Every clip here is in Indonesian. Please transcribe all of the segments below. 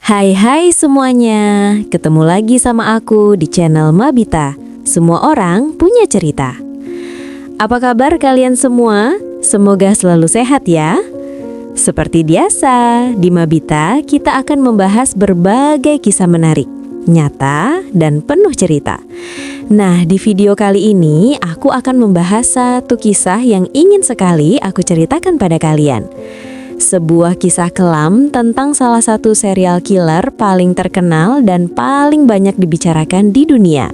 Hai semuanya, ketemu lagi sama aku di channel Mabita. Semua orang punya cerita. Apa kabar kalian semua? Semoga selalu sehat ya. Seperti biasa, di Mabita kita akan membahas berbagai kisah menarik, nyata, dan penuh cerita. Nah, di video kali ini aku akan membahas satu kisah yang ingin sekali aku ceritakan pada kalian. Sebuah kisah kelam tentang salah satu serial killer paling terkenal dan paling banyak dibicarakan di dunia.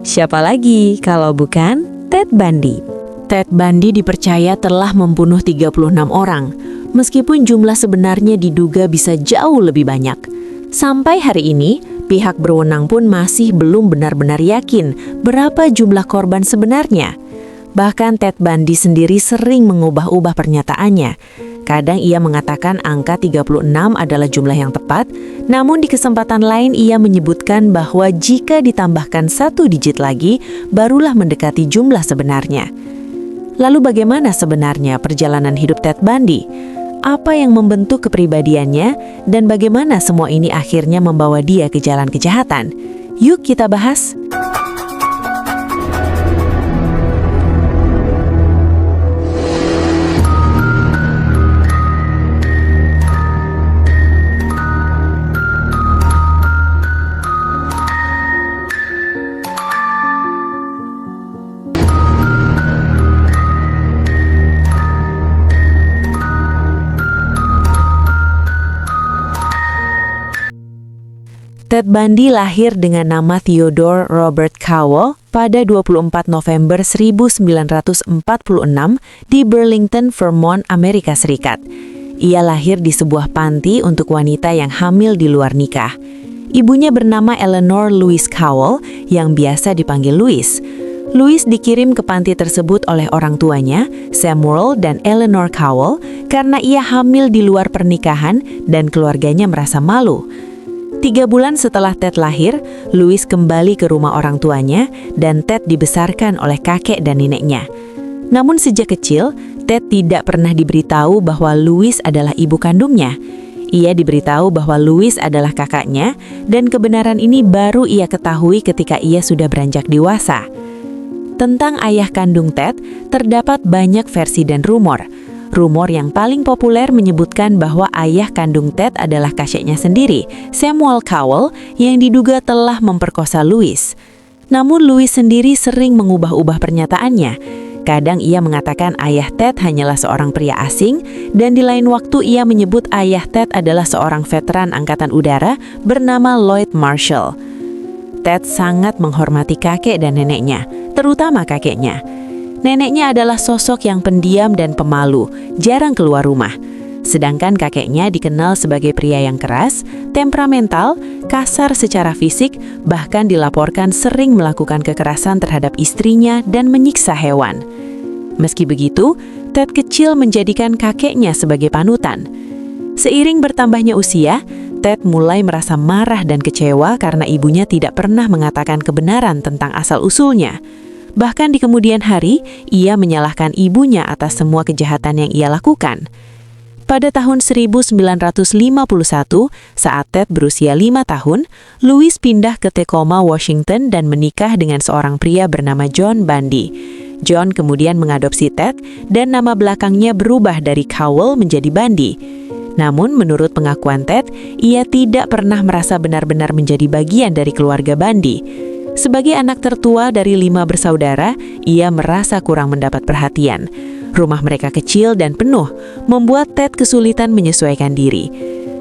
Siapa lagi kalau bukan Ted Bundy? Ted Bundy dipercaya telah membunuh 36 orang, meskipun jumlah sebenarnya diduga bisa jauh lebih banyak. Sampai hari ini, pihak berwenang pun masih belum benar-benar yakin berapa jumlah korban sebenarnya. Bahkan Ted Bundy sendiri sering mengubah-ubah pernyataannya. Kadang ia mengatakan angka 36 adalah jumlah yang tepat, namun di kesempatan lain ia menyebutkan bahwa jika ditambahkan satu digit lagi, barulah mendekati jumlah sebenarnya. Lalu bagaimana sebenarnya perjalanan hidup Ted Bundy? Apa yang membentuk kepribadiannya, dan bagaimana semua ini akhirnya membawa dia ke jalan kejahatan? Yuk kita bahas! Ted Bundy lahir dengan nama Theodore Robert Cowell pada 24 November 1946 di Burlington, Vermont, Amerika Serikat. Ia lahir di sebuah panti untuk wanita yang hamil di luar nikah. Ibunya bernama Eleanor Louise Cowell yang biasa dipanggil Louise. Louise dikirim ke panti tersebut oleh orang tuanya, Samuel dan Eleanor Cowell, karena ia hamil di luar pernikahan dan keluarganya merasa malu. 3 bulan setelah Ted lahir, Louise kembali ke rumah orang tuanya dan Ted dibesarkan oleh kakek dan neneknya. Namun sejak kecil, Ted tidak pernah diberitahu bahwa Louise adalah ibu kandungnya. Ia diberitahu bahwa Louise adalah kakaknya, dan kebenaran ini baru ia ketahui ketika ia sudah beranjak dewasa. Tentang ayah kandung Ted, terdapat banyak versi dan rumor. Rumor yang paling populer menyebutkan bahwa ayah kandung Ted adalah kakeknya sendiri, Samuel Cowell, yang diduga telah memperkosa Louise. Namun Louise sendiri sering mengubah-ubah pernyataannya. Kadang ia mengatakan ayah Ted hanyalah seorang pria asing, dan di lain waktu ia menyebut ayah Ted adalah seorang veteran angkatan udara bernama Lloyd Marshall. Ted sangat menghormati kakek dan neneknya, terutama kakeknya. Neneknya adalah sosok yang pendiam dan pemalu, jarang keluar rumah. Sedangkan kakeknya dikenal sebagai pria yang keras, temperamental, kasar secara fisik, bahkan dilaporkan sering melakukan kekerasan terhadap istrinya dan menyiksa hewan. Meski begitu, Ted kecil menjadikan kakeknya sebagai panutan. Seiring bertambahnya usia, Ted mulai merasa marah dan kecewa karena ibunya tidak pernah mengatakan kebenaran tentang asal-usulnya. Bahkan di kemudian hari, ia menyalahkan ibunya atas semua kejahatan yang ia lakukan. Pada tahun 1951, saat Ted berusia 5 tahun, Louise pindah ke Tacoma, Washington dan menikah dengan seorang pria bernama John Bundy. John kemudian mengadopsi Ted dan nama belakangnya berubah dari Cowell menjadi Bundy. Namun menurut pengakuan Ted, ia tidak pernah merasa benar-benar menjadi bagian dari keluarga Bundy. Sebagai anak tertua dari 5 bersaudara, ia merasa kurang mendapat perhatian. Rumah mereka kecil dan penuh, membuat Ted kesulitan menyesuaikan diri.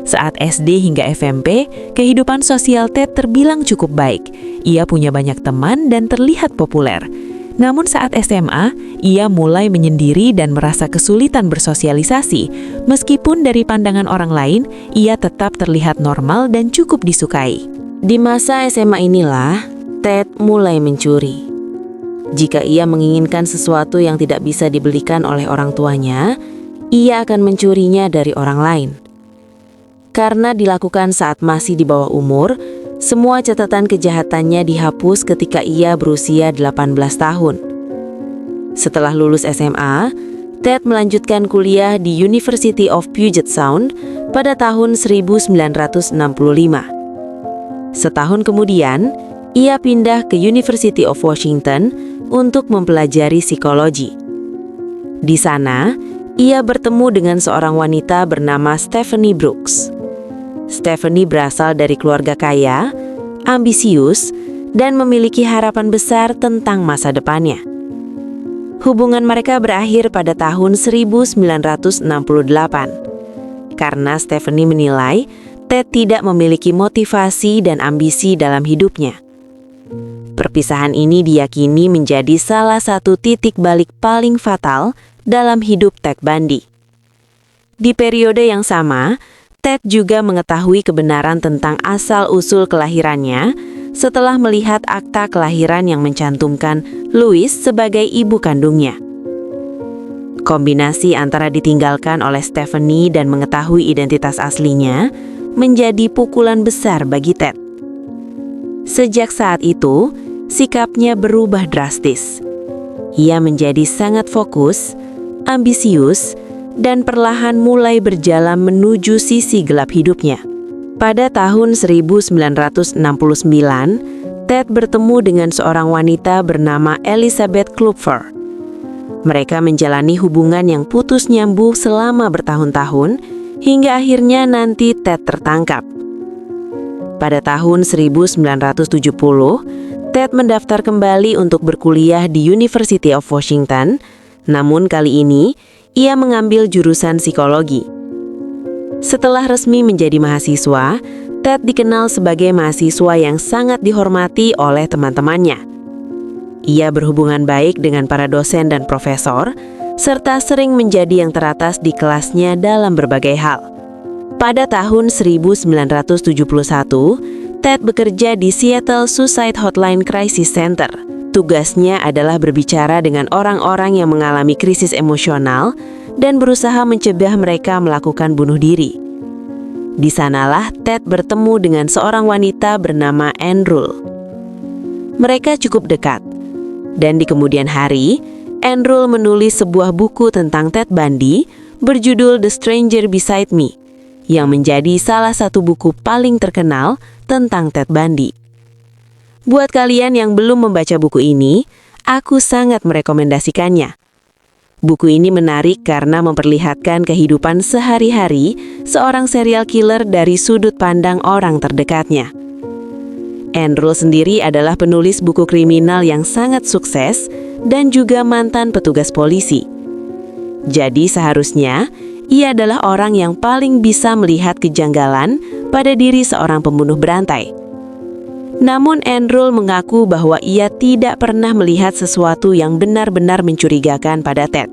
Saat SD hingga SMP, kehidupan sosial Ted terbilang cukup baik. Ia punya banyak teman dan terlihat populer. Namun saat SMA, ia mulai menyendiri dan merasa kesulitan bersosialisasi. Meskipun dari pandangan orang lain, ia tetap terlihat normal dan cukup disukai. Di masa SMA inilah Ted mulai mencuri. Jika ia menginginkan sesuatu yang tidak bisa dibelikan oleh orang tuanya, ia akan mencurinya dari orang lain. Karena dilakukan saat masih di bawah umur, semua catatan kejahatannya dihapus ketika ia berusia 18 tahun. Setelah lulus SMA, Ted melanjutkan kuliah di University of Puget Sound pada tahun 1965. Setahun kemudian, ia pindah ke University of Washington untuk mempelajari psikologi. Di sana, ia bertemu dengan seorang wanita bernama Stephanie Brooks. Stephanie berasal dari keluarga kaya, ambisius, dan memiliki harapan besar tentang masa depannya. Hubungan mereka berakhir pada tahun 1968 karena Stephanie menilai Ted tidak memiliki motivasi dan ambisi dalam hidupnya. Perpisahan ini diyakini menjadi salah satu titik balik paling fatal dalam hidup Ted Bundy. Di periode yang sama, Ted juga mengetahui kebenaran tentang asal-usul kelahirannya setelah melihat akta kelahiran yang mencantumkan Louise sebagai ibu kandungnya. Kombinasi antara ditinggalkan oleh Stephanie dan mengetahui identitas aslinya menjadi pukulan besar bagi Ted. Sejak saat itu, sikapnya berubah drastis. Ia menjadi sangat fokus, ambisius, dan perlahan mulai berjalan menuju sisi gelap hidupnya. Pada tahun 1969, Ted bertemu dengan seorang wanita bernama Elizabeth Klopfer. Mereka menjalani hubungan yang putus nyambung selama bertahun-tahun, hingga akhirnya nanti Ted tertangkap. Pada tahun 1970, Ted mendaftar kembali untuk berkuliah di University of Washington, namun kali ini ia mengambil jurusan psikologi. Setelah resmi menjadi mahasiswa, Ted dikenal sebagai mahasiswa yang sangat dihormati oleh teman-temannya. Ia berhubungan baik dengan para dosen dan profesor, serta sering menjadi yang teratas di kelasnya dalam berbagai hal. Pada tahun 1971, Ted bekerja di Seattle Suicide Hotline Crisis Center. Tugasnya adalah berbicara dengan orang-orang yang mengalami krisis emosional dan berusaha mencegah mereka melakukan bunuh diri. Di sanalah Ted bertemu dengan seorang wanita bernama Ann Rule. Mereka cukup dekat, dan di kemudian hari, Ann Rule menulis sebuah buku tentang Ted Bundy berjudul The Stranger Beside Me, yang menjadi salah satu buku paling terkenal tentang Ted Bundy. Buat kalian yang belum membaca buku ini, aku sangat merekomendasikannya. Buku ini menarik karena memperlihatkan kehidupan sehari-hari seorang serial killer dari sudut pandang orang terdekatnya. Ann Rule sendiri adalah penulis buku kriminal yang sangat sukses dan juga mantan petugas polisi. Jadi seharusnya, ia adalah orang yang paling bisa melihat kejanggalan pada diri seorang pembunuh berantai. Namun Ann Rule mengaku bahwa ia tidak pernah melihat sesuatu yang benar-benar mencurigakan pada Ted.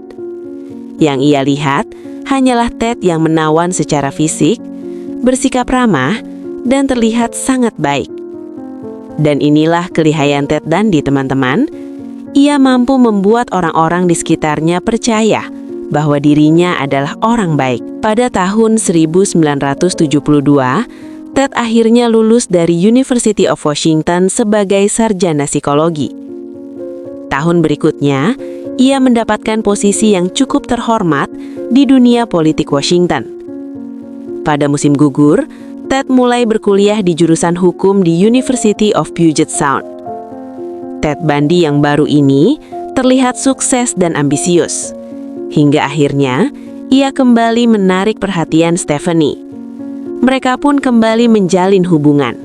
Yang ia lihat hanyalah Ted yang menawan secara fisik, bersikap ramah, dan terlihat sangat baik. Dan inilah kelihayan Ted Bundy, teman-teman. Ia mampu membuat orang-orang di sekitarnya percaya bahwa dirinya adalah orang baik. Pada tahun 1972, Ted akhirnya lulus dari University of Washington sebagai sarjana psikologi. Tahun berikutnya, ia mendapatkan posisi yang cukup terhormat di dunia politik Washington. Pada musim gugur, Ted mulai berkuliah di jurusan hukum di University of Puget Sound. Ted Bundy yang baru ini terlihat sukses dan ambisius. Hingga akhirnya, ia kembali menarik perhatian Stephanie. Mereka pun kembali menjalin hubungan.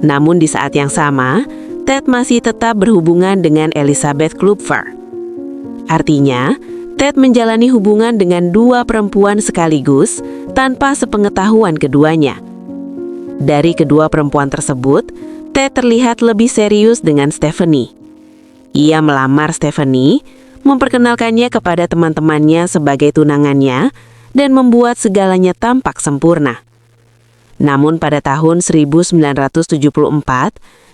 Namun di saat yang sama, Ted masih tetap berhubungan dengan Elizabeth Klopfer. Artinya, Ted menjalani hubungan dengan dua perempuan sekaligus tanpa sepengetahuan keduanya. Dari kedua perempuan tersebut, Ted terlihat lebih serius dengan Stephanie. Ia melamar Stephanie, memperkenalkannya kepada teman-temannya sebagai tunangannya, dan membuat segalanya tampak sempurna. Namun pada tahun 1974,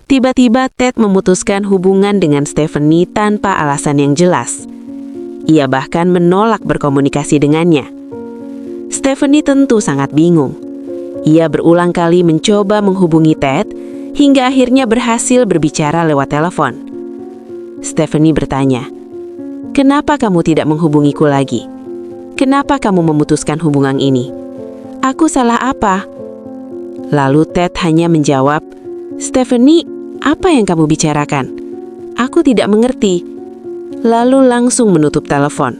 tiba-tiba Ted memutuskan hubungan dengan Stephanie tanpa alasan yang jelas. Ia bahkan menolak berkomunikasi dengannya. Stephanie tentu sangat bingung. Ia berulang kali mencoba menghubungi Ted, hingga akhirnya berhasil berbicara lewat telepon. Stephanie bertanya, Kenapa kamu tidak menghubungiku lagi? Kenapa kamu memutuskan hubungan ini? Aku salah apa?" Lalu Ted hanya menjawab, "Stephanie, apa yang kamu bicarakan? Aku tidak mengerti." Lalu langsung menutup telepon.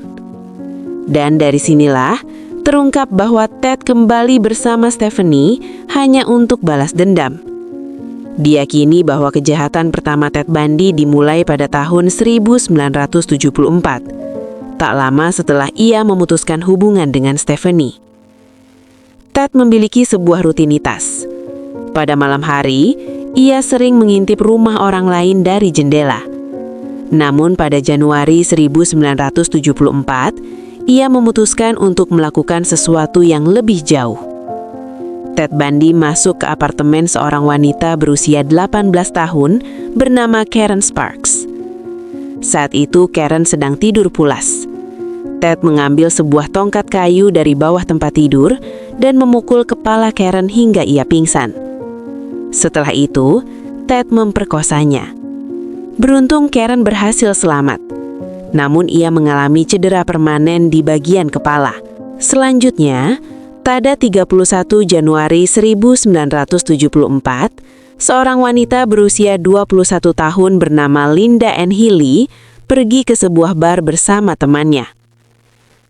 Dan dari sinilah terungkap bahwa Ted kembali bersama Stephanie hanya untuk balas dendam. Diyakini bahwa kejahatan pertama Ted Bundy dimulai pada tahun 1974, tak lama setelah ia memutuskan hubungan dengan Stephanie. Ted memiliki sebuah rutinitas. Pada malam hari, ia sering mengintip rumah orang lain dari jendela. Namun pada Januari 1974, ia memutuskan untuk melakukan sesuatu yang lebih jauh. Ted Bundy masuk ke apartemen seorang wanita berusia 18 tahun bernama Karen Sparks. Saat itu Karen sedang tidur pulas. Ted mengambil sebuah tongkat kayu dari bawah tempat tidur dan memukul kepala Karen hingga ia pingsan. Setelah itu, Ted memperkosanya. Beruntung Karen berhasil selamat. Namun ia mengalami cedera permanen di bagian kepala. Selanjutnya, pada 31 Januari 1974, seorang wanita berusia 21 tahun bernama Linda Ann Healy pergi ke sebuah bar bersama temannya.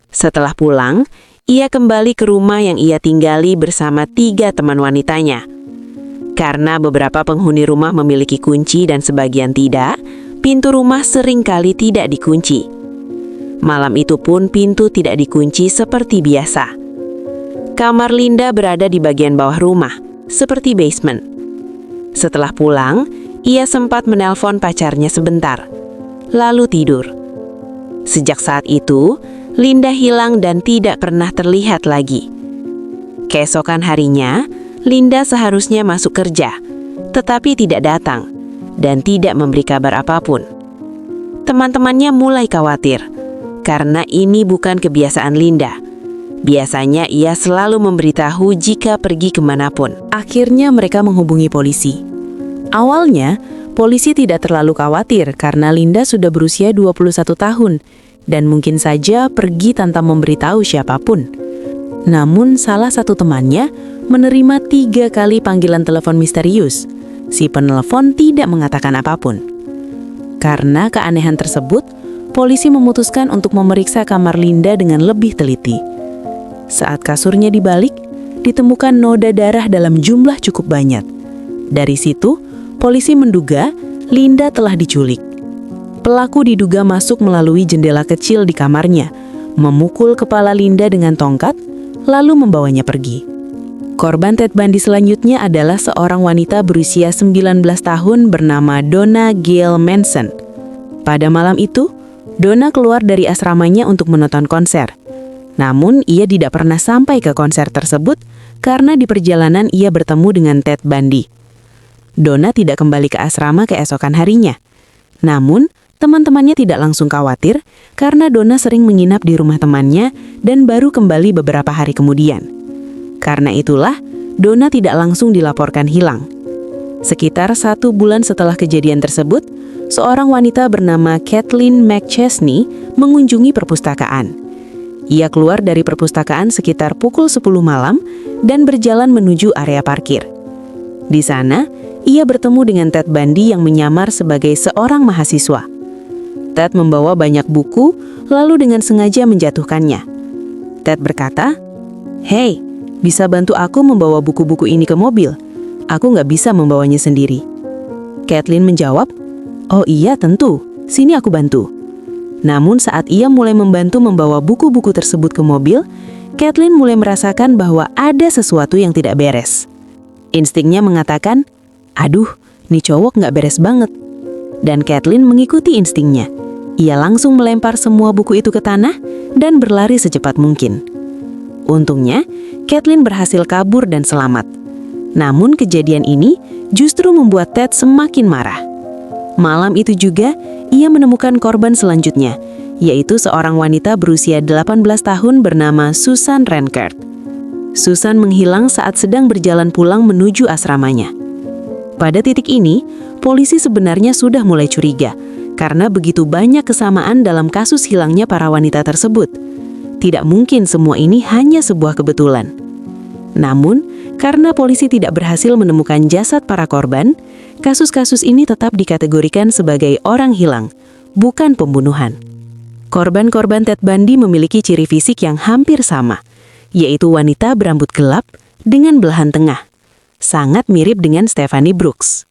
Setelah pulang, ia kembali ke rumah yang ia tinggali bersama 3 teman wanitanya. Karena beberapa penghuni rumah memiliki kunci dan sebagian tidak, pintu rumah seringkali tidak dikunci. Malam itu pun pintu tidak dikunci seperti biasa. Kamar Linda berada di bagian bawah rumah, seperti basement. Setelah pulang, ia sempat menelpon pacarnya sebentar, lalu tidur. Sejak saat itu, Linda hilang dan tidak pernah terlihat lagi. Keesokan harinya, Linda seharusnya masuk kerja, tetapi tidak datang dan tidak memberi kabar apapun. Teman-temannya mulai khawatir, karena ini bukan kebiasaan Linda. Biasanya ia selalu memberitahu jika pergi kemanapun. Akhirnya mereka menghubungi polisi. Awalnya, polisi tidak terlalu khawatir karena Linda sudah berusia 21 tahun dan mungkin saja pergi tanpa memberitahu siapapun. Namun salah satu temannya menerima 3 kali panggilan telepon misterius. Si penelpon tidak mengatakan apapun. Karena keanehan tersebut, polisi memutuskan untuk memeriksa kamar Linda dengan lebih teliti. Saat kasurnya dibalik, ditemukan noda darah dalam jumlah cukup banyak. Dari situ, polisi menduga Linda telah diculik. Pelaku diduga masuk melalui jendela kecil di kamarnya, memukul kepala Linda dengan tongkat, lalu membawanya pergi. Korban Ted Bundy selanjutnya adalah seorang wanita berusia 19 tahun bernama Donna Gail Manson. Pada malam itu, Donna keluar dari asramanya untuk menonton konser. Namun, ia tidak pernah sampai ke konser tersebut karena di perjalanan ia bertemu dengan Ted Bundy. Donna tidak kembali ke asrama keesokan harinya. Namun, teman-temannya tidak langsung khawatir karena Donna sering menginap di rumah temannya dan baru kembali beberapa hari kemudian. Karena itulah, Donna tidak langsung dilaporkan hilang. Sekitar 1 bulan setelah kejadian tersebut, seorang wanita bernama Kathleen McChesney mengunjungi perpustakaan. Ia keluar dari perpustakaan sekitar pukul 10 malam dan berjalan menuju area parkir. Di sana, ia bertemu dengan Ted Bundy yang menyamar sebagai seorang mahasiswa. Ted membawa banyak buku, lalu dengan sengaja menjatuhkannya. Ted berkata, "Hei, bisa bantu aku membawa buku-buku ini ke mobil? Aku nggak bisa membawanya sendiri." Kathleen menjawab, "Oh iya tentu, sini aku bantu." Namun saat ia mulai membantu membawa buku-buku tersebut ke mobil, Kathleen mulai merasakan bahwa ada sesuatu yang tidak beres. Instingnya mengatakan, "Aduh, nih cowok nggak beres banget." Dan Kathleen mengikuti instingnya. Ia langsung melempar semua buku itu ke tanah dan berlari secepat mungkin. Untungnya, Kathleen berhasil kabur dan selamat. Namun kejadian ini justru membuat Ted semakin marah. Malam itu juga, ia menemukan korban selanjutnya, yaitu seorang wanita berusia 18 tahun bernama Susan Renkert. Susan menghilang saat sedang berjalan pulang menuju asramanya. Pada titik ini, polisi sebenarnya sudah mulai curiga, karena begitu banyak kesamaan dalam kasus hilangnya para wanita tersebut. Tidak mungkin semua ini hanya sebuah kebetulan. Namun, karena polisi tidak berhasil menemukan jasad para korban, kasus-kasus ini tetap dikategorikan sebagai orang hilang, bukan pembunuhan. Korban-korban Ted Bundy memiliki ciri fisik yang hampir sama, yaitu wanita berambut gelap dengan belahan tengah. Sangat mirip dengan Stephanie Brooks.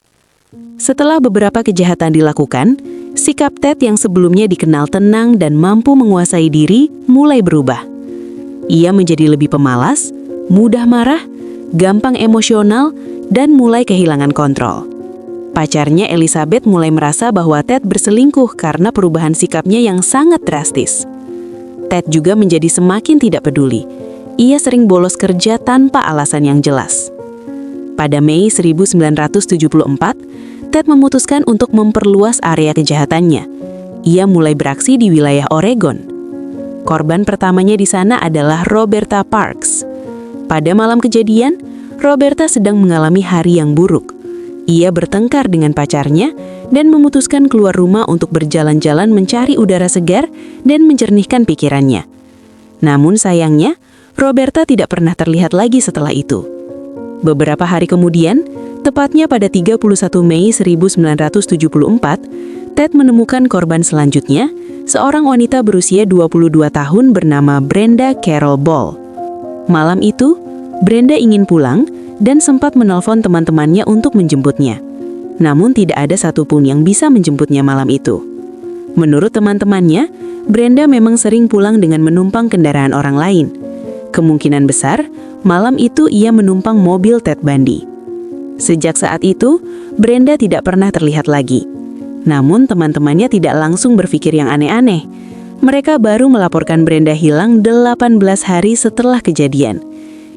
Setelah beberapa kejahatan dilakukan, sikap Ted yang sebelumnya dikenal tenang dan mampu menguasai diri mulai berubah. Ia menjadi lebih pemalas, mudah marah, gampang emosional, dan mulai kehilangan kontrol. Pacarnya Elizabeth mulai merasa bahwa Ted berselingkuh karena perubahan sikapnya yang sangat drastis. Ted juga menjadi semakin tidak peduli. Ia sering bolos kerja tanpa alasan yang jelas. Pada Mei 1974, Ted memutuskan untuk memperluas area kejahatannya. Ia mulai beraksi di wilayah Oregon. Korban pertamanya di sana adalah Roberta Parks. Pada malam kejadian, Roberta sedang mengalami hari yang buruk. Ia bertengkar dengan pacarnya dan memutuskan keluar rumah untuk berjalan-jalan mencari udara segar dan mencernihkan pikirannya. Namun sayangnya, Roberta tidak pernah terlihat lagi setelah itu. Beberapa hari kemudian, tepatnya pada 31 Mei 1974, Ted menemukan korban selanjutnya, seorang wanita berusia 22 tahun bernama Brenda Carol Ball. Malam itu, Brenda ingin pulang dan sempat menelpon teman-temannya untuk menjemputnya. Namun tidak ada satupun yang bisa menjemputnya malam itu. Menurut teman-temannya, Brenda memang sering pulang dengan menumpang kendaraan orang lain. Kemungkinan besar, malam itu ia menumpang mobil Ted Bundy. Sejak saat itu, Brenda tidak pernah terlihat lagi. Namun teman-temannya tidak langsung berpikir yang aneh-aneh. Mereka baru melaporkan Brenda hilang 18 hari setelah kejadian.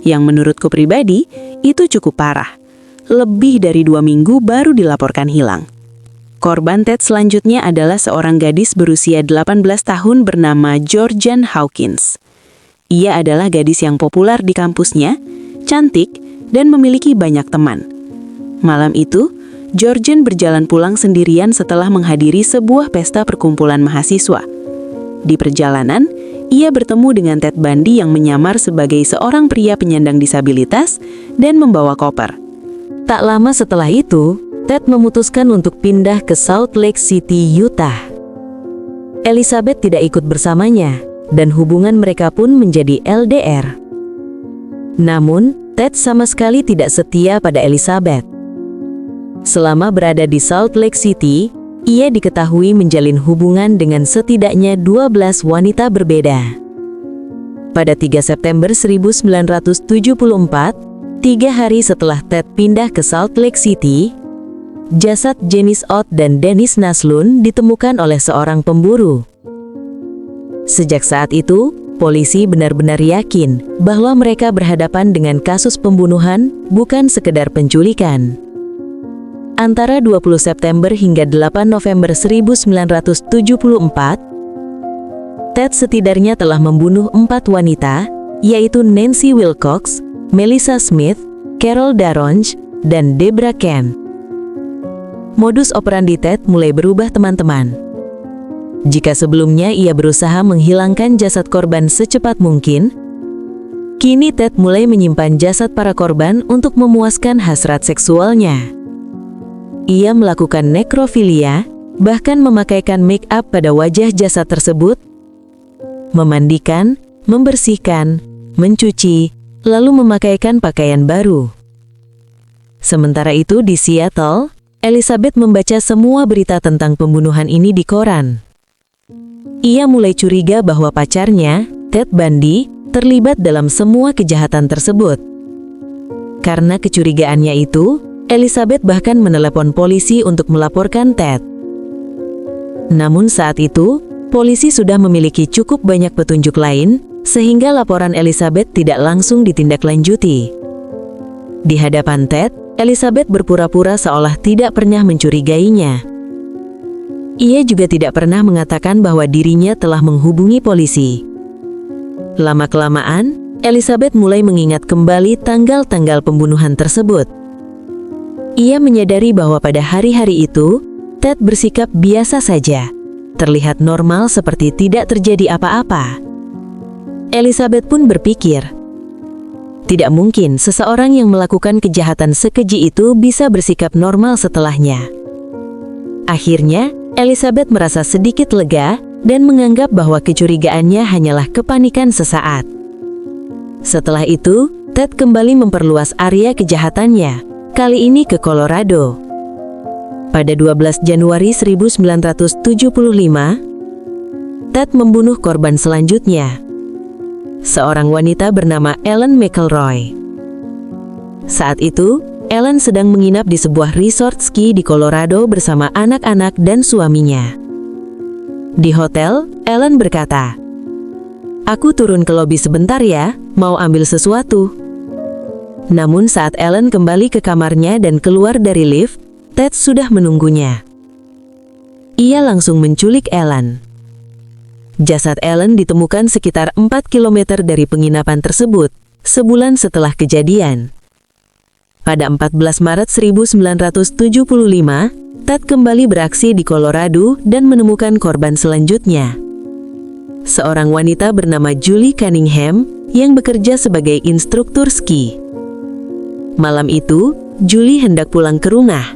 Yang menurutku pribadi, itu cukup parah. Lebih dari 2 minggu baru dilaporkan hilang. Korban Ted selanjutnya adalah seorang gadis berusia 18 tahun bernama Georgian Hawkins. Ia adalah gadis yang populer di kampusnya, cantik, dan memiliki banyak teman. Malam itu, Georgian berjalan pulang sendirian setelah menghadiri sebuah pesta perkumpulan mahasiswa. Di perjalanan, ia bertemu dengan Ted Bundy yang menyamar sebagai seorang pria penyandang disabilitas dan membawa koper. Tak lama setelah itu, Ted memutuskan untuk pindah ke Salt Lake City, Utah. Elizabeth tidak ikut bersamanya, dan hubungan mereka pun menjadi LDR. Namun, Ted sama sekali tidak setia pada Elizabeth. Selama berada di Salt Lake City, ia diketahui menjalin hubungan dengan setidaknya 12 wanita berbeda. Pada 3 September 1974, 3 hari setelah Ted pindah ke Salt Lake City, jasad Janice Ott dan Dennis Naslund ditemukan oleh seorang pemburu. Sejak saat itu, polisi benar-benar yakin bahwa mereka berhadapan dengan kasus pembunuhan, bukan sekedar penculikan. Antara 20 September hingga 8 November 1974, Ted setidaknya telah membunuh 4 wanita, yaitu Nancy Wilcox, Melissa Smith, Carol Daronge, dan Deborah Kent. Modus operandi Ted mulai berubah, teman-teman. Jika sebelumnya ia berusaha menghilangkan jasad korban secepat mungkin, kini Ted mulai menyimpan jasad para korban untuk memuaskan hasrat seksualnya. Ia melakukan nekrofilia, bahkan memakaikan make-up pada wajah jasad tersebut, memandikan, membersihkan, mencuci, lalu memakaikan pakaian baru. Sementara itu di Seattle, Elizabeth membaca semua berita tentang pembunuhan ini di koran. Ia mulai curiga bahwa pacarnya, Ted Bundy, terlibat dalam semua kejahatan tersebut. Karena kecurigaannya itu, Elizabeth bahkan menelepon polisi untuk melaporkan Ted. Namun saat itu, polisi sudah memiliki cukup banyak petunjuk lain, sehingga laporan Elizabeth tidak langsung ditindaklanjuti. Di hadapan Ted, Elizabeth berpura-pura seolah tidak pernah mencurigainya. Ia juga tidak pernah mengatakan bahwa dirinya telah menghubungi polisi. Lama-kelamaan, Elizabeth mulai mengingat kembali tanggal-tanggal pembunuhan tersebut. Ia menyadari bahwa pada hari-hari itu, Ted bersikap biasa saja, terlihat normal seperti tidak terjadi apa-apa. Elizabeth pun berpikir, tidak mungkin seseorang yang melakukan kejahatan sekeji itu bisa bersikap normal setelahnya. Akhirnya, Elizabeth merasa sedikit lega dan menganggap bahwa kecurigaannya hanyalah kepanikan sesaat. Setelah itu, Ted kembali memperluas area kejahatannya, kali ini ke Colorado. Pada 12 Januari 1975, Ted membunuh korban selanjutnya, seorang wanita bernama Ellen McElroy. Saat itu, Ellen sedang menginap di sebuah resort ski di Colorado bersama anak-anak dan suaminya. Di hotel, Ellen berkata, "Aku turun ke lobi sebentar ya, mau ambil sesuatu." Namun saat Ellen kembali ke kamarnya dan keluar dari lift, Ted sudah menunggunya. Ia langsung menculik Ellen. Jasad Ellen ditemukan sekitar 4 km dari penginapan tersebut, sebulan setelah kejadian. Pada 14 Maret 1975, Ted kembali beraksi di Colorado dan menemukan korban selanjutnya. Seorang wanita bernama Julie Cunningham yang bekerja sebagai instruktur ski. Malam itu, Julie hendak pulang ke rumah.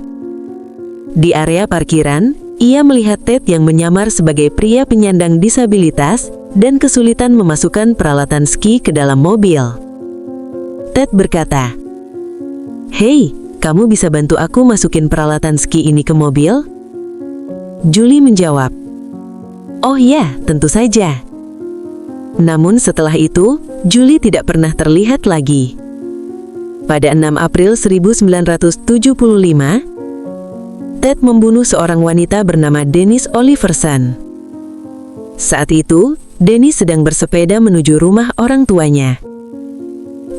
Di area parkiran, ia melihat Ted yang menyamar sebagai pria penyandang disabilitas dan kesulitan memasukkan peralatan ski ke dalam mobil. Ted berkata, "Hei, kamu bisa bantu aku masukin peralatan ski ini ke mobil?" Julie menjawab, "Oh ya, tentu saja." Namun setelah itu, Julie tidak pernah terlihat lagi. Pada 6 April 1975, Ted membunuh seorang wanita bernama Denise Oliverson. Saat itu, Denise sedang bersepeda menuju rumah orang tuanya.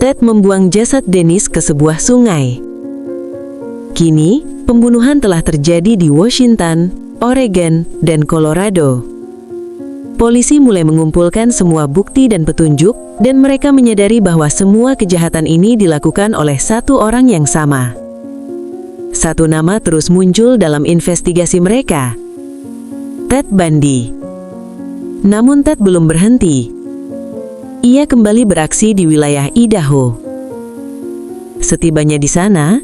Ted membuang jasad Denise ke sebuah sungai. Kini, pembunuhan telah terjadi di Washington, Oregon, dan Colorado. Polisi mulai mengumpulkan semua bukti dan petunjuk, dan mereka menyadari bahwa semua kejahatan ini dilakukan oleh satu orang yang sama. Satu nama terus muncul dalam investigasi mereka, Ted Bundy. Namun Ted belum berhenti. Ia kembali beraksi di wilayah Idaho. Setibanya di sana,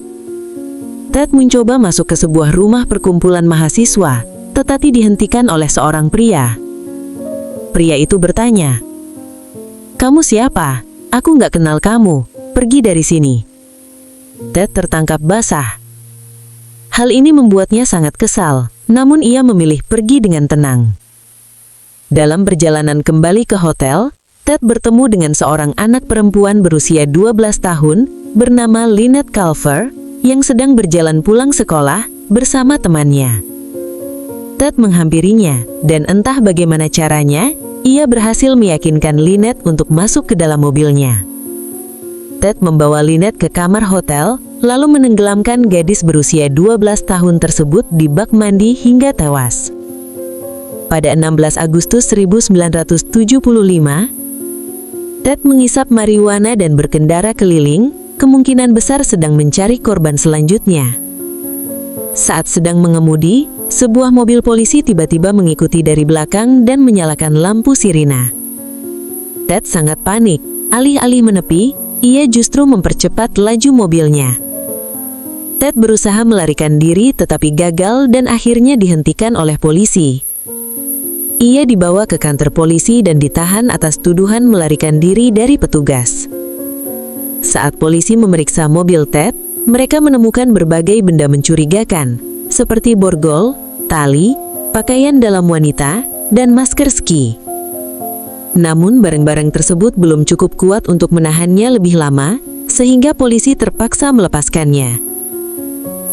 Ted mencoba masuk ke sebuah rumah perkumpulan mahasiswa, tetapi dihentikan oleh seorang pria. Pria itu bertanya, "Kamu siapa? Aku nggak kenal kamu. Pergi dari sini." Ted tertangkap basah. Hal ini membuatnya sangat kesal, namun ia memilih pergi dengan tenang. Dalam perjalanan kembali ke hotel, Ted bertemu dengan seorang anak perempuan berusia 12 tahun bernama Lynette Culver yang sedang berjalan pulang sekolah bersama temannya. Ted menghampirinya, dan entah bagaimana caranya, ia berhasil meyakinkan Lynette untuk masuk ke dalam mobilnya. Ted membawa Lynette ke kamar hotel, lalu menenggelamkan gadis berusia 12 tahun tersebut di bak mandi hingga tewas. Pada 16 Agustus 1975, Ted mengisap marijuana dan berkendara keliling, kemungkinan besar sedang mencari korban selanjutnya. Saat sedang mengemudi, sebuah mobil polisi tiba-tiba mengikuti dari belakang dan menyalakan lampu sirina. Ted sangat panik, alih-alih menepi, ia justru mempercepat laju mobilnya. Ted berusaha melarikan diri tetapi gagal dan akhirnya dihentikan oleh polisi. Ia dibawa ke kantor polisi dan ditahan atas tuduhan melarikan diri dari petugas. Saat polisi memeriksa mobil Ted, mereka menemukan berbagai benda mencurigakan, seperti borgol, tali, pakaian dalam wanita, dan masker ski. Namun barang-barang tersebut belum cukup kuat untuk menahannya lebih lama, sehingga polisi terpaksa melepaskannya.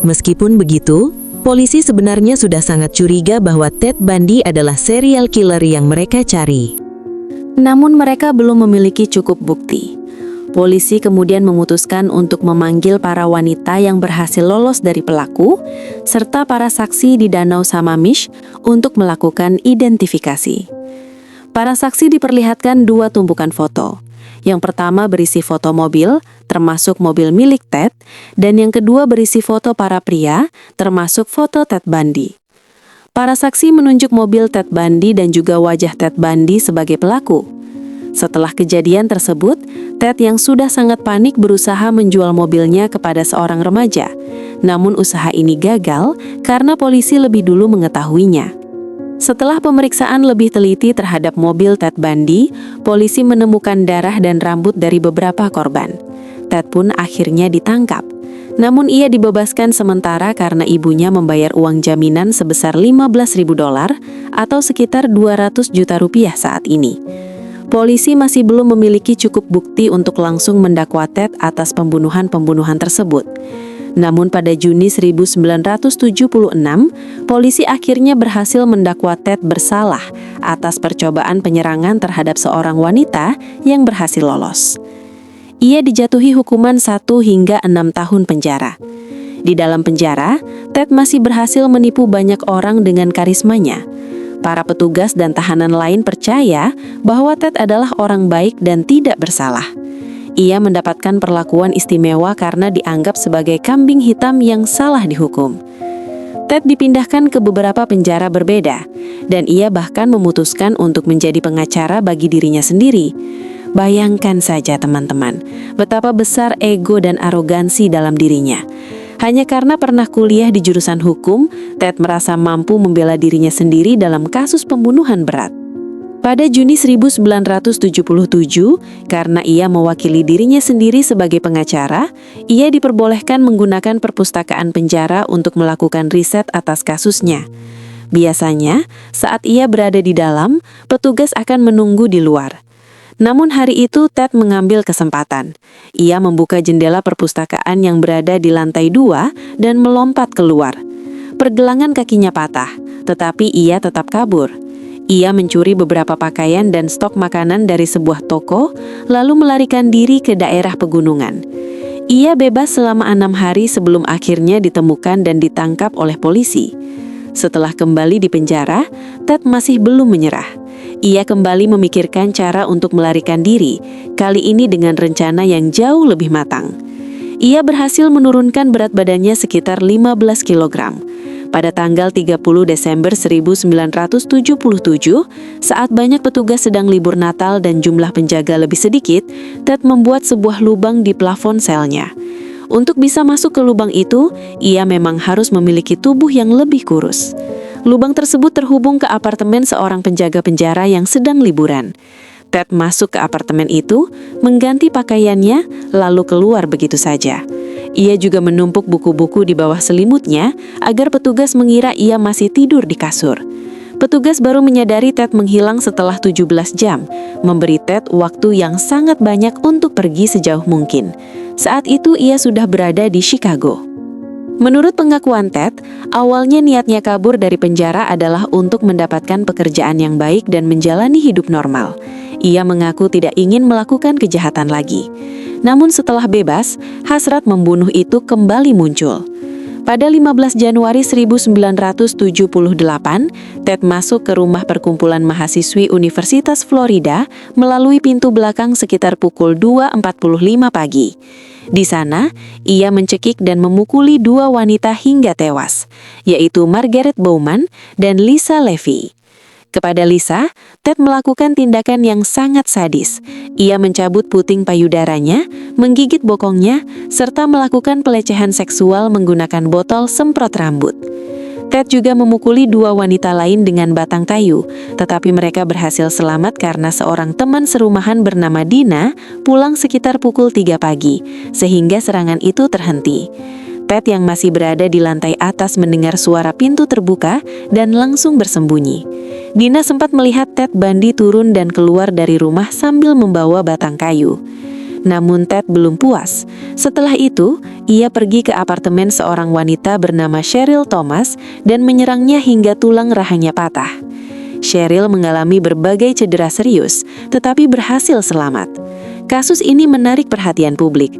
Meskipun begitu, polisi sebenarnya sudah sangat curiga bahwa Ted Bundy adalah serial killer yang mereka cari. Namun mereka belum memiliki cukup bukti. Polisi kemudian memutuskan untuk memanggil para wanita yang berhasil lolos dari pelaku, serta para saksi di Danau Sammamish untuk melakukan identifikasi. Para saksi diperlihatkan dua tumpukan foto. Yang pertama berisi foto mobil, termasuk mobil milik Ted, dan yang kedua berisi foto para pria, termasuk foto Ted Bundy. Para saksi menunjuk mobil Ted Bundy dan juga wajah Ted Bundy sebagai pelaku. Setelah kejadian tersebut, Ted yang sudah sangat panik berusaha menjual mobilnya kepada seorang remaja. Namun usaha ini gagal karena polisi lebih dulu mengetahuinya. Setelah pemeriksaan lebih teliti terhadap mobil Ted Bundy, polisi menemukan darah dan rambut dari beberapa korban. Ted pun akhirnya ditangkap. Namun ia dibebaskan sementara karena ibunya membayar uang jaminan sebesar $15.000 atau sekitar 200 juta rupiah saat ini. Polisi masih belum memiliki cukup bukti untuk langsung mendakwa Ted atas pembunuhan-pembunuhan tersebut. Namun pada Juni 1976, polisi akhirnya berhasil mendakwa Ted bersalah atas percobaan penyerangan terhadap seorang wanita yang berhasil lolos. Ia dijatuhi hukuman 1 hingga 6 tahun penjara. Di dalam penjara, Ted masih berhasil menipu banyak orang dengan karismanya. Para petugas dan tahanan lain percaya bahwa Ted adalah orang baik dan tidak bersalah. Ia mendapatkan perlakuan istimewa karena dianggap sebagai kambing hitam yang salah dihukum. Ted dipindahkan ke beberapa penjara berbeda, dan ia bahkan memutuskan untuk menjadi pengacara bagi dirinya sendiri. Bayangkan saja teman-teman, betapa besar ego dan arogansi dalam dirinya. Hanya karena pernah kuliah di jurusan hukum, Ted merasa mampu membela dirinya sendiri dalam kasus pembunuhan berat. Pada Juni 1977, karena ia mewakili dirinya sendiri sebagai pengacara, ia diperbolehkan menggunakan perpustakaan penjara untuk melakukan riset atas kasusnya. Biasanya, saat ia berada di dalam, petugas akan menunggu di luar. Namun hari itu Ted mengambil kesempatan. Ia membuka jendela perpustakaan yang berada di lantai 2 dan melompat keluar. Pergelangan kakinya patah, tetapi ia tetap kabur. Ia mencuri beberapa pakaian dan stok makanan dari sebuah toko, lalu melarikan diri ke daerah pegunungan. Ia bebas selama 6 hari sebelum akhirnya ditemukan dan ditangkap oleh polisi. Setelah kembali di penjara, Ted masih belum menyerah. Ia kembali memikirkan cara untuk melarikan diri, kali ini dengan rencana yang jauh lebih matang. Ia berhasil menurunkan berat badannya sekitar 15 kg. Pada tanggal 30 Desember 1977, saat banyak petugas sedang libur Natal dan jumlah penjaga lebih sedikit, Ted membuat sebuah lubang di plafon selnya. Untuk bisa masuk ke lubang itu, ia memang harus memiliki tubuh yang lebih kurus. Lubang tersebut terhubung ke apartemen seorang penjaga penjara yang sedang liburan. Ted masuk ke apartemen itu, mengganti pakaiannya, lalu keluar begitu saja. Ia juga menumpuk buku-buku di bawah selimutnya agar petugas mengira ia masih tidur di kasur. Petugas baru menyadari Ted menghilang setelah 17 jam, memberi Ted waktu yang sangat banyak untuk pergi sejauh mungkin. Saat itu ia sudah berada di Chicago. Menurut pengakuan Ted, awalnya niatnya kabur dari penjara adalah untuk mendapatkan pekerjaan yang baik dan menjalani hidup normal. Ia mengaku tidak ingin melakukan kejahatan lagi. Namun setelah bebas, hasrat membunuh itu kembali muncul. Pada 15 Januari 1978, Ted masuk ke rumah perkumpulan mahasiswi Universitas Florida melalui pintu belakang sekitar pukul 2.45 pagi. Di sana, ia mencekik dan memukuli 2 wanita hingga tewas, yaitu Margaret Bowman dan Lisa Levy. Kepada Lisa, Ted melakukan tindakan yang sangat sadis. Ia mencabut puting payudaranya, menggigit bokongnya, serta melakukan pelecehan seksual menggunakan botol semprot rambut. Ted juga memukuli 2 wanita lain dengan batang kayu, tetapi mereka berhasil selamat karena seorang teman serumahan bernama Dina pulang sekitar pukul 3 pagi, sehingga serangan itu terhenti. Ted yang masih berada di lantai atas mendengar suara pintu terbuka dan langsung bersembunyi. Dina sempat melihat Ted Bundy turun dan keluar dari rumah sambil membawa batang kayu. Namun Ted belum puas. Setelah itu, ia pergi ke apartemen seorang wanita bernama Cheryl Thomas dan menyerangnya hingga tulang rahangnya patah. Cheryl mengalami berbagai cedera serius, tetapi berhasil selamat. Kasus ini menarik perhatian publik.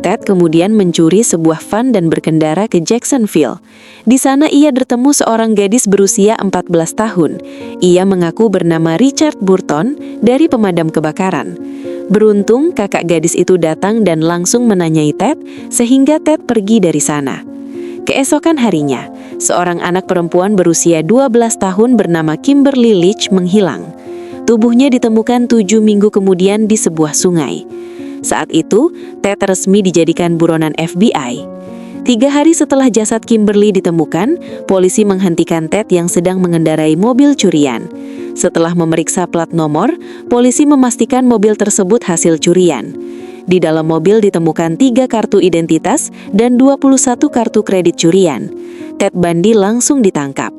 Ted kemudian mencuri sebuah van dan berkendara ke Jacksonville. Di sana ia bertemu seorang gadis berusia 14 tahun. Ia mengaku bernama Richard Burton dari pemadam kebakaran. Beruntung kakak gadis itu datang dan langsung menanyai Ted, sehingga Ted pergi dari sana. Keesokan harinya, seorang anak perempuan berusia 12 tahun bernama Kimberly Leach menghilang. Tubuhnya ditemukan 7 minggu kemudian di sebuah sungai. Saat itu, Ted resmi dijadikan buronan FBI. 3 hari setelah jasad Kimberly ditemukan, polisi menghentikan Ted yang sedang mengendarai mobil curian. Setelah memeriksa plat nomor, polisi memastikan mobil tersebut hasil curian. Di dalam mobil ditemukan 3 kartu identitas dan 21 kartu kredit curian. Ted Bundy langsung ditangkap.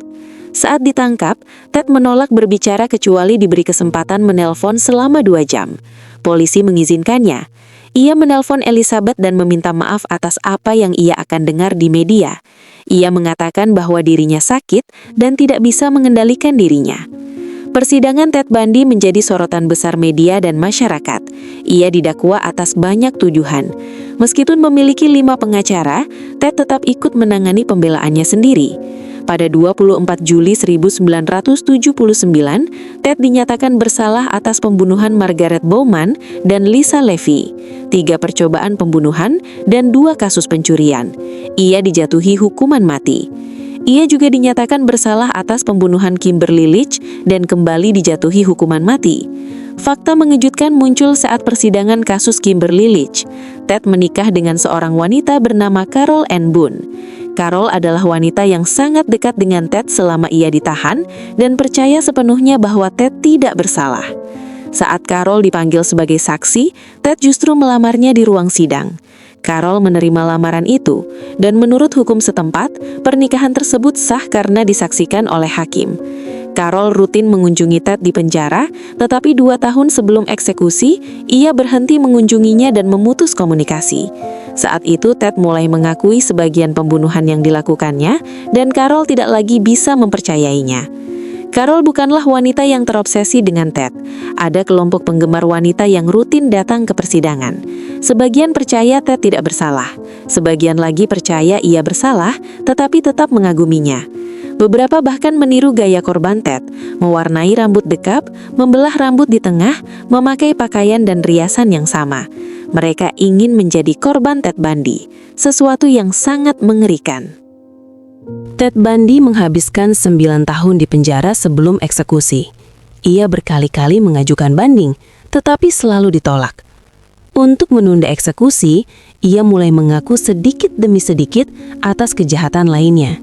Saat ditangkap, Ted menolak berbicara kecuali diberi kesempatan menelpon selama 2 jam. Polisi mengizinkannya. Ia menelpon Elizabeth dan meminta maaf atas apa yang ia akan dengar di media. Ia mengatakan bahwa dirinya sakit dan tidak bisa mengendalikan dirinya. Persidangan Ted Bundy menjadi sorotan besar media dan masyarakat. Ia didakwa atas banyak tuduhan. Meskipun memiliki 5 pengacara, Ted tetap ikut menangani pembelaannya sendiri. Pada 24 Juli 1979, Ted dinyatakan bersalah atas pembunuhan Margaret Bowman dan Lisa Levy, 3 percobaan pembunuhan, dan 2 kasus pencurian. Ia dijatuhi hukuman mati. Ia juga dinyatakan bersalah atas pembunuhan Kimberly Leach dan kembali dijatuhi hukuman mati. Fakta mengejutkan muncul saat persidangan kasus Kimberly Leach. Ted menikah dengan seorang wanita bernama Carol Ann Boone. Carol adalah wanita yang sangat dekat dengan Ted selama ia ditahan dan percaya sepenuhnya bahwa Ted tidak bersalah. Saat Carol dipanggil sebagai saksi, Ted justru melamarnya di ruang sidang. Carol menerima lamaran itu, dan menurut hukum setempat, pernikahan tersebut sah karena disaksikan oleh hakim. Carol rutin mengunjungi Ted di penjara, tetapi 2 tahun sebelum eksekusi, ia berhenti mengunjunginya dan memutus komunikasi. Saat itu, Ted mulai mengakui sebagian pembunuhan yang dilakukannya, dan Carol tidak lagi bisa mempercayainya. Carol bukanlah wanita yang terobsesi dengan Ted. Ada kelompok penggemar wanita yang rutin datang ke persidangan. Sebagian percaya Ted tidak bersalah. Sebagian lagi percaya ia bersalah, tetapi tetap mengaguminya. Beberapa bahkan meniru gaya korban Ted, mewarnai rambut dekap, membelah rambut di tengah, memakai pakaian dan riasan yang sama. Mereka ingin menjadi korban Ted Bundy, sesuatu yang sangat mengerikan. Ted Bundy menghabiskan 9 tahun di penjara sebelum eksekusi. Ia berkali-kali mengajukan banding, tetapi selalu ditolak. Untuk menunda eksekusi, ia mulai mengaku sedikit demi sedikit atas kejahatan lainnya.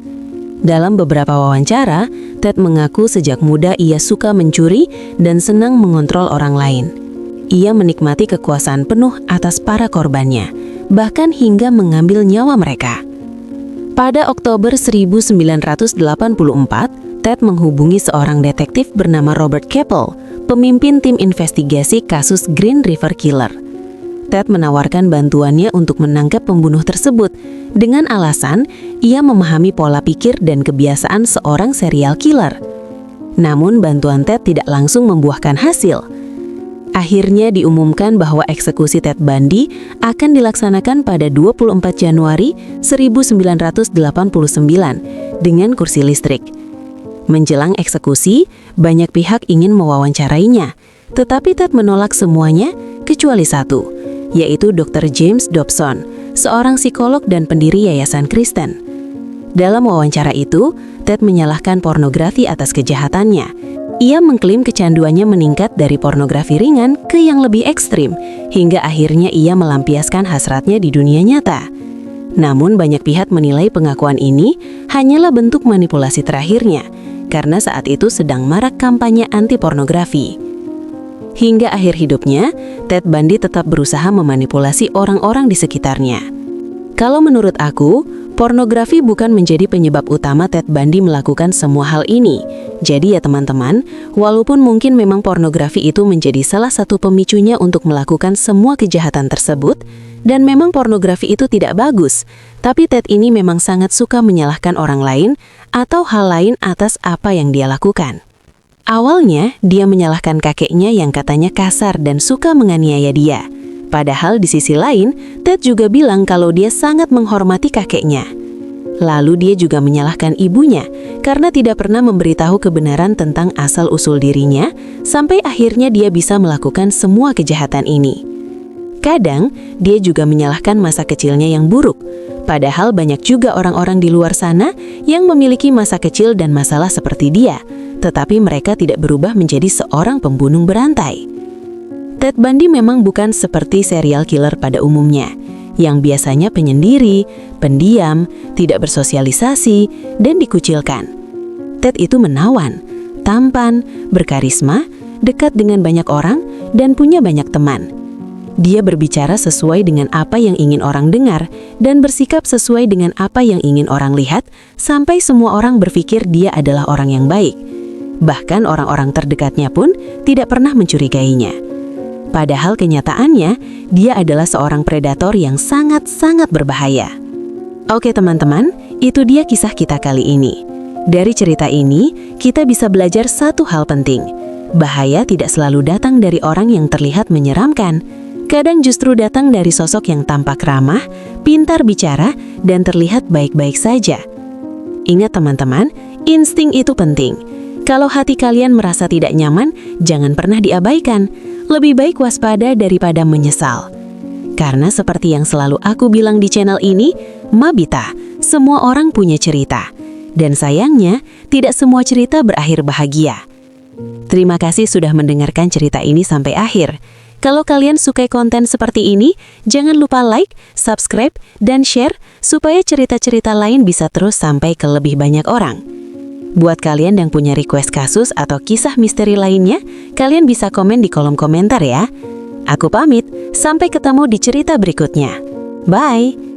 Dalam beberapa wawancara, Ted mengaku sejak muda ia suka mencuri dan senang mengontrol orang lain. Ia menikmati kekuasaan penuh atas para korbannya, bahkan hingga mengambil nyawa mereka. Pada Oktober 1984, Ted menghubungi seorang detektif bernama Robert Keppel, pemimpin tim investigasi kasus Green River Killer. Ted menawarkan bantuannya untuk menangkap pembunuh tersebut dengan alasan ia memahami pola pikir dan kebiasaan seorang serial killer. Namun bantuan Ted tidak langsung membuahkan hasil. Akhirnya diumumkan bahwa eksekusi Ted Bundy akan dilaksanakan pada 24 Januari 1989 dengan kursi listrik. Menjelang eksekusi, banyak pihak ingin mewawancarainya, tetapi Ted menolak semuanya kecuali satu, yaitu Dr. James Dobson, seorang psikolog dan pendiri Yayasan Kristen. Dalam wawancara itu, Ted menyalahkan pornografi atas kejahatannya. Ia mengklaim kecanduannya meningkat dari pornografi ringan ke yang lebih ekstrim, hingga akhirnya ia melampiaskan hasratnya di dunia nyata. Namun banyak pihak menilai pengakuan ini hanyalah bentuk manipulasi terakhirnya, karena saat itu sedang marak kampanye anti-pornografi. Hingga akhir hidupnya, Ted Bundy tetap berusaha memanipulasi orang-orang di sekitarnya. Kalau menurut aku, pornografi bukan menjadi penyebab utama Ted Bundy melakukan semua hal ini. Jadi ya teman-teman, walaupun mungkin memang pornografi itu menjadi salah satu pemicunya untuk melakukan semua kejahatan tersebut, dan memang pornografi itu tidak bagus, tapi Ted ini memang sangat suka menyalahkan orang lain atau hal lain atas apa yang dia lakukan. Awalnya, dia menyalahkan kakeknya yang katanya kasar dan suka menganiaya dia. Padahal di sisi lain, Ted juga bilang kalau dia sangat menghormati kakeknya. Lalu dia juga menyalahkan ibunya karena tidak pernah memberitahu kebenaran tentang asal-usul dirinya, sampai akhirnya dia bisa melakukan semua kejahatan ini. Kadang, dia juga menyalahkan masa kecilnya yang buruk. Padahal banyak juga orang-orang di luar sana yang memiliki masa kecil dan masalah seperti dia, tetapi mereka tidak berubah menjadi seorang pembunuh berantai. Ted Bundy memang bukan seperti serial killer pada umumnya, yang biasanya penyendiri, pendiam, tidak bersosialisasi, dan dikucilkan. Ted itu menawan, tampan, berkarisma, dekat dengan banyak orang, dan punya banyak teman. Dia berbicara sesuai dengan apa yang ingin orang dengar dan bersikap sesuai dengan apa yang ingin orang lihat, sampai semua orang berpikir dia adalah orang yang baik. Bahkan orang-orang terdekatnya pun tidak pernah mencurigainya. Padahal kenyataannya, dia adalah seorang predator yang sangat-sangat berbahaya. Oke teman-teman, itu dia kisah kita kali ini. Dari cerita ini, kita bisa belajar satu hal penting. Bahaya tidak selalu datang dari orang yang terlihat menyeramkan. Kadang justru datang dari sosok yang tampak ramah, pintar bicara, dan terlihat baik-baik saja. Ingat teman-teman, insting itu penting. Kalau hati kalian merasa tidak nyaman, jangan pernah diabaikan. Lebih baik waspada daripada menyesal. Karena seperti yang selalu aku bilang di channel ini, Mabita, semua orang punya cerita. Dan sayangnya, tidak semua cerita berakhir bahagia. Terima kasih sudah mendengarkan cerita ini sampai akhir. Kalau kalian suka konten seperti ini, jangan lupa like, subscribe, dan share supaya cerita-cerita lain bisa terus sampai ke lebih banyak orang. Buat kalian yang punya request kasus atau kisah misteri lainnya, kalian bisa komen di kolom komentar ya. Aku pamit, sampai ketemu di cerita berikutnya. Bye!